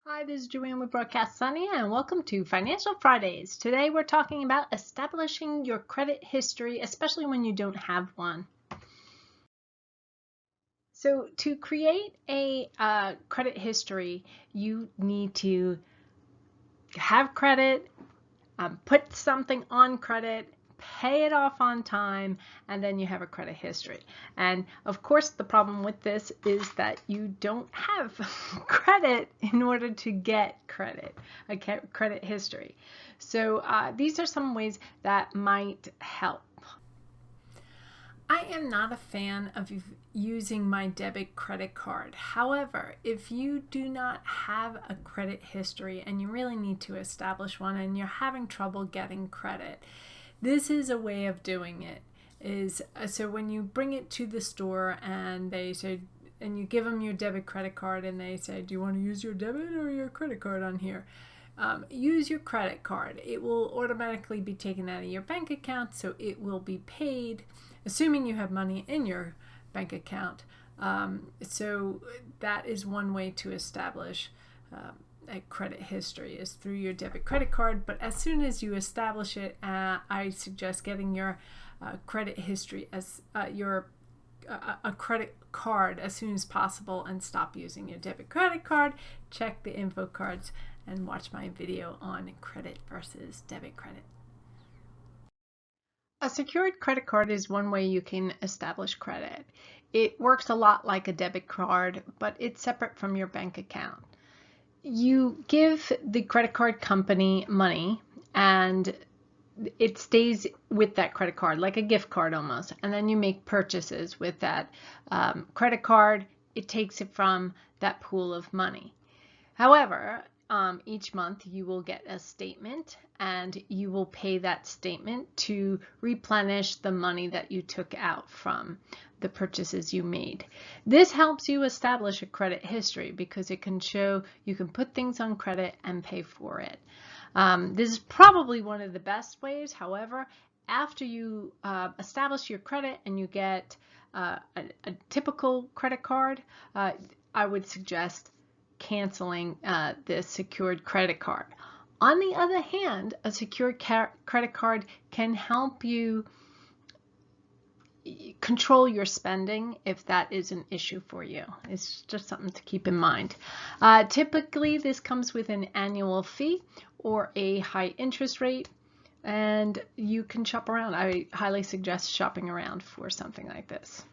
Hi, this is Joanne with Broadcast Sunny, and welcome to Financial Fridays. Today we're talking about establishing your credit history, especially when you don't have one. So to create a credit history, you need to have credit, put something on credit, pay it off on time, and then you have a credit history. And of course, the problem with this is that you don't have credit in order to get credit, a credit history. So these are some ways that might help. I am not a fan of using my debit credit card. However, if you do not have a credit history and you really need to establish one and you're having trouble getting credit, this is a way of doing it. So when you bring it to the store and they say, and you give them your debit credit card and they say, do you want to use your debit or your credit card on here? Use your credit card. It will automatically be taken out of your bank account, so it will be paid, assuming you have money in your bank account. So that is one way to establish a credit history, is through your debit credit card. But as soon as you establish it, I suggest getting your credit history as a credit card as soon as possible, and stop using your debit credit card. Check the info cards and watch my video on credit versus debit credit. A secured credit card is one way you can establish credit. It works a lot like a debit card, but it's separate from your bank account. You give the credit card company money and it stays with that credit card, like a gift card almost, and then you make purchases with that credit card. It takes it from that pool of money. However, each month you will get a statement and you will pay that statement to replenish the money that you took out from the purchases you made. This helps you establish a credit history because it can show you can put things on credit and pay for it. This is probably one of the best ways. However, after you establish your credit and you get a typical credit card, I would suggest canceling the secured credit card. On the other hand, a secured credit card can help you control your spending if that is an issue for you. It's just something to keep in mind. Typically, this comes with an annual fee or a high interest rate, and you can shop around. I highly suggest shopping around for something like this.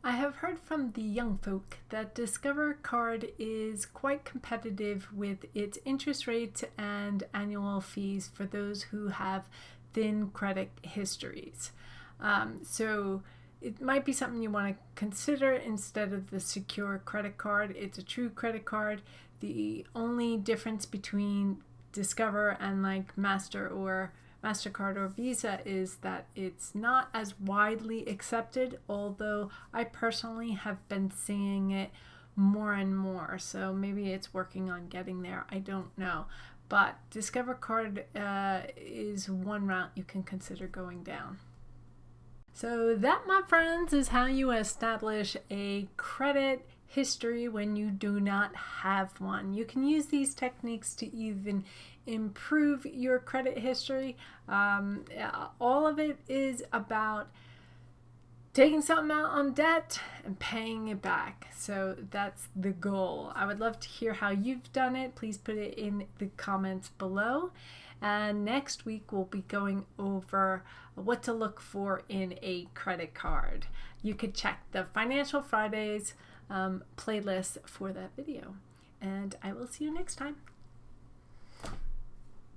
I have heard from the young folk that Discover Card is quite competitive with its interest rates and annual fees for those who have thin credit histories. So it might be something you want to consider instead of the secure credit card. It's a true credit card. The only difference between Discover and like MasterCard or Visa is that it's not as widely accepted, although I personally have been seeing it more and more. So maybe it's working on getting there. I don't know. But Discover Card is one route you can consider going down. So that, my friends, is how you establish a credit history when you do not have one. You can use these techniques to even improve your credit history. All of it is about taking something out on debt and paying it back. So that's the goal. I would love to hear how you've done it. Please put it in the comments below. And next week we'll be going over what to look for in a credit card. You could check the Financial Fridays playlist for that video. And I will see you next time.